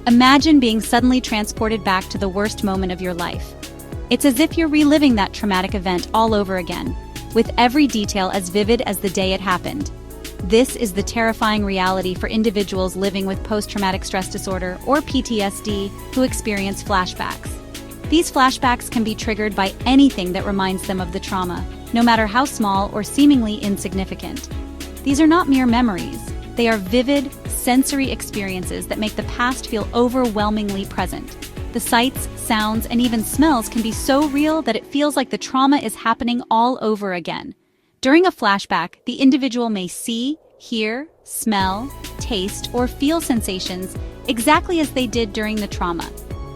Imagine being suddenly transported back to the worst moment of your life. It's as if you're reliving that traumatic event all over again, with every detail as vivid as the day it happened. This is the terrifying reality for individuals living with post-traumatic stress disorder, or PTSD, who experience flashbacks. These flashbacks can be triggered by anything that reminds them of the trauma, no matter how small or seemingly insignificant. These are not mere memories. They are vivid, sensory experiences that make the past feel overwhelmingly present. The sights, sounds, and even smells can be so real that it feels like the trauma is happening all over again. During a flashback, the individual may see, hear, smell, taste, or feel sensations exactly as they did during the trauma.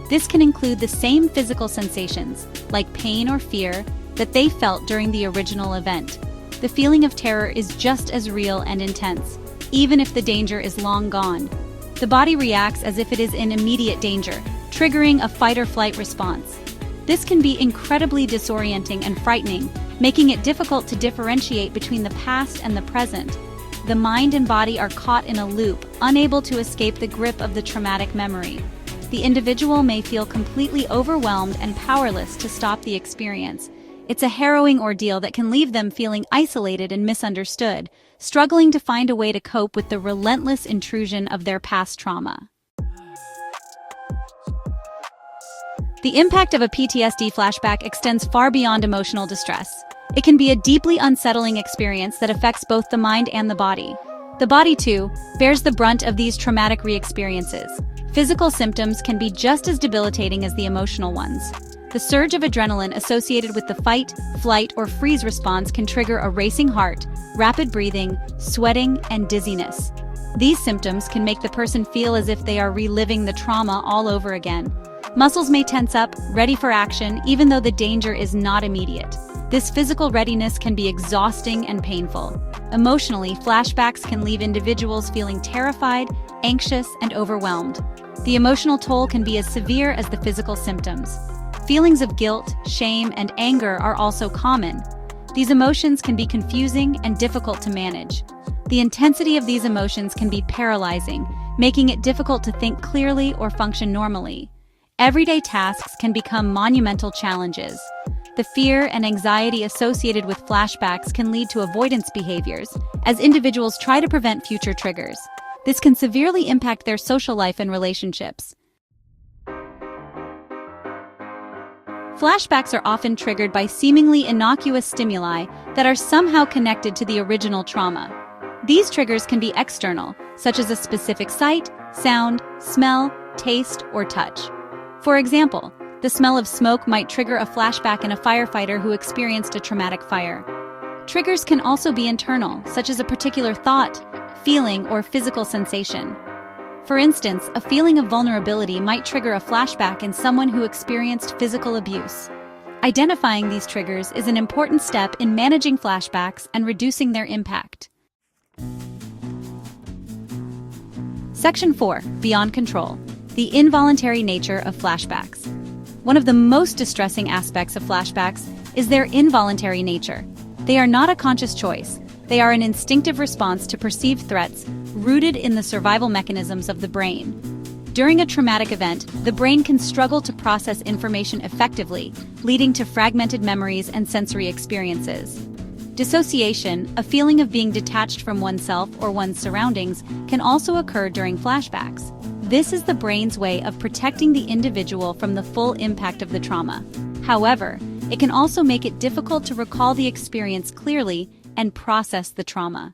This can include the same physical sensations, like pain or fear, that they felt during the original event. The feeling of terror is just as real and intense, even if the danger is long gone. The body reacts as if it is in immediate danger, triggering a fight-or-flight response. This can be incredibly disorienting and frightening, making it difficult to differentiate between the past and the present. The mind and body are caught in a loop, unable to escape the grip of the traumatic memory. The individual may feel completely overwhelmed and powerless to stop the experience. It's a harrowing ordeal that can leave them feeling isolated and misunderstood, struggling to find a way to cope with the relentless intrusion of their past trauma. The impact of a PTSD flashback extends far beyond emotional distress. It can be a deeply unsettling experience that affects both the mind and the body. The body, too, bears the brunt of these traumatic re-experiences. Physical symptoms can be just as debilitating as the emotional ones. The surge of adrenaline associated with the fight, flight, or freeze response can trigger a racing heart, rapid breathing, sweating, and dizziness. These symptoms can make the person feel as if they are reliving the trauma all over again. Muscles may tense up, ready for action, even though the danger is not immediate. This physical readiness can be exhausting and painful. Emotionally, flashbacks can leave individuals feeling terrified, anxious, and overwhelmed. The emotional toll can be as severe as the physical symptoms. Feelings of guilt, shame, and anger are also common. These emotions can be confusing and difficult to manage. The intensity of these emotions can be paralyzing, making it difficult to think clearly or function normally. Everyday tasks can become monumental challenges. The fear and anxiety associated with flashbacks can lead to avoidance behaviors, as individuals try to prevent future triggers. This can severely impact their social life and relationships. Flashbacks are often triggered by seemingly innocuous stimuli that are somehow connected to the original trauma. These triggers can be external, such as a specific sight, sound, smell, taste, or touch. For example, the smell of smoke might trigger a flashback in a firefighter who experienced a traumatic fire. Triggers can also be internal, such as a particular thought, feeling, or physical sensation. For instance, a feeling of vulnerability might trigger a flashback in someone who experienced physical abuse. Identifying these triggers is an important step in managing flashbacks and reducing their impact. Section 4. Beyond control. The involuntary nature of flashbacks. One of the most distressing aspects of flashbacks is their involuntary nature. They are not a conscious choice. They are an instinctive response to perceived threats rooted in the survival mechanisms of the brain. During a traumatic event, the brain can struggle to process information effectively, leading to fragmented memories and sensory experiences. Dissociation, a feeling of being detached from oneself or one's surroundings, can also occur during flashbacks. This is the brain's way of protecting the individual from the full impact of the trauma. However, it can also make it difficult to recall the experience clearly and process the trauma.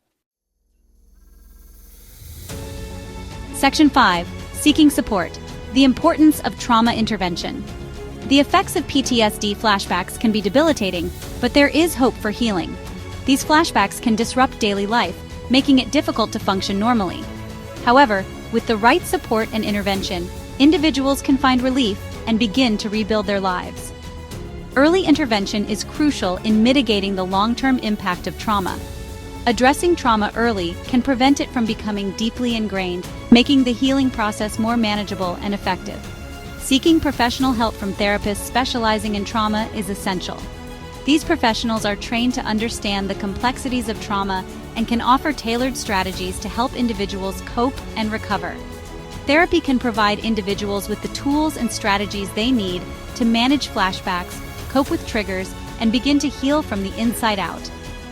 Section 5. Seeking support. The importance of trauma intervention. The effects of PTSD flashbacks can be debilitating, but there is hope for healing. These flashbacks can disrupt daily life, making it difficult to function normally. However, with the right support and intervention, individuals can find relief and begin to rebuild their lives. Early intervention is crucial in mitigating the long-term impact of trauma. Addressing trauma early can prevent it from becoming deeply ingrained, making the healing process more manageable and effective. Seeking professional help from therapists specializing in trauma is essential. These professionals are trained to understand the complexities of trauma and can offer tailored strategies to help individuals cope and recover. Therapy can provide individuals with the tools and strategies they need to manage flashbacks, cope with triggers, and begin to heal from the inside out.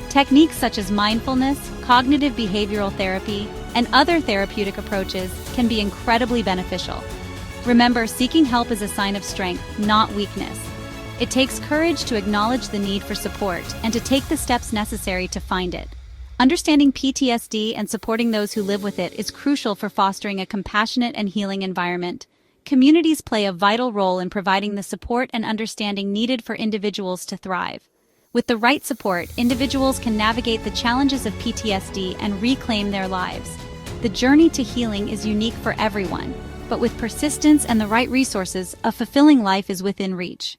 Techniques such as mindfulness, cognitive behavioral therapy, and other therapeutic approaches can be incredibly beneficial. Remember, seeking help is a sign of strength, not weakness. It takes courage to acknowledge the need for support and to take the steps necessary to find it. Understanding PTSD and supporting those who live with it is crucial for fostering a compassionate and healing environment. Communities play a vital role in providing the support and understanding needed for individuals to thrive. With the right support, individuals can navigate the challenges of PTSD and reclaim their lives. The journey to healing is unique for everyone, but with persistence and the right resources, a fulfilling life is within reach.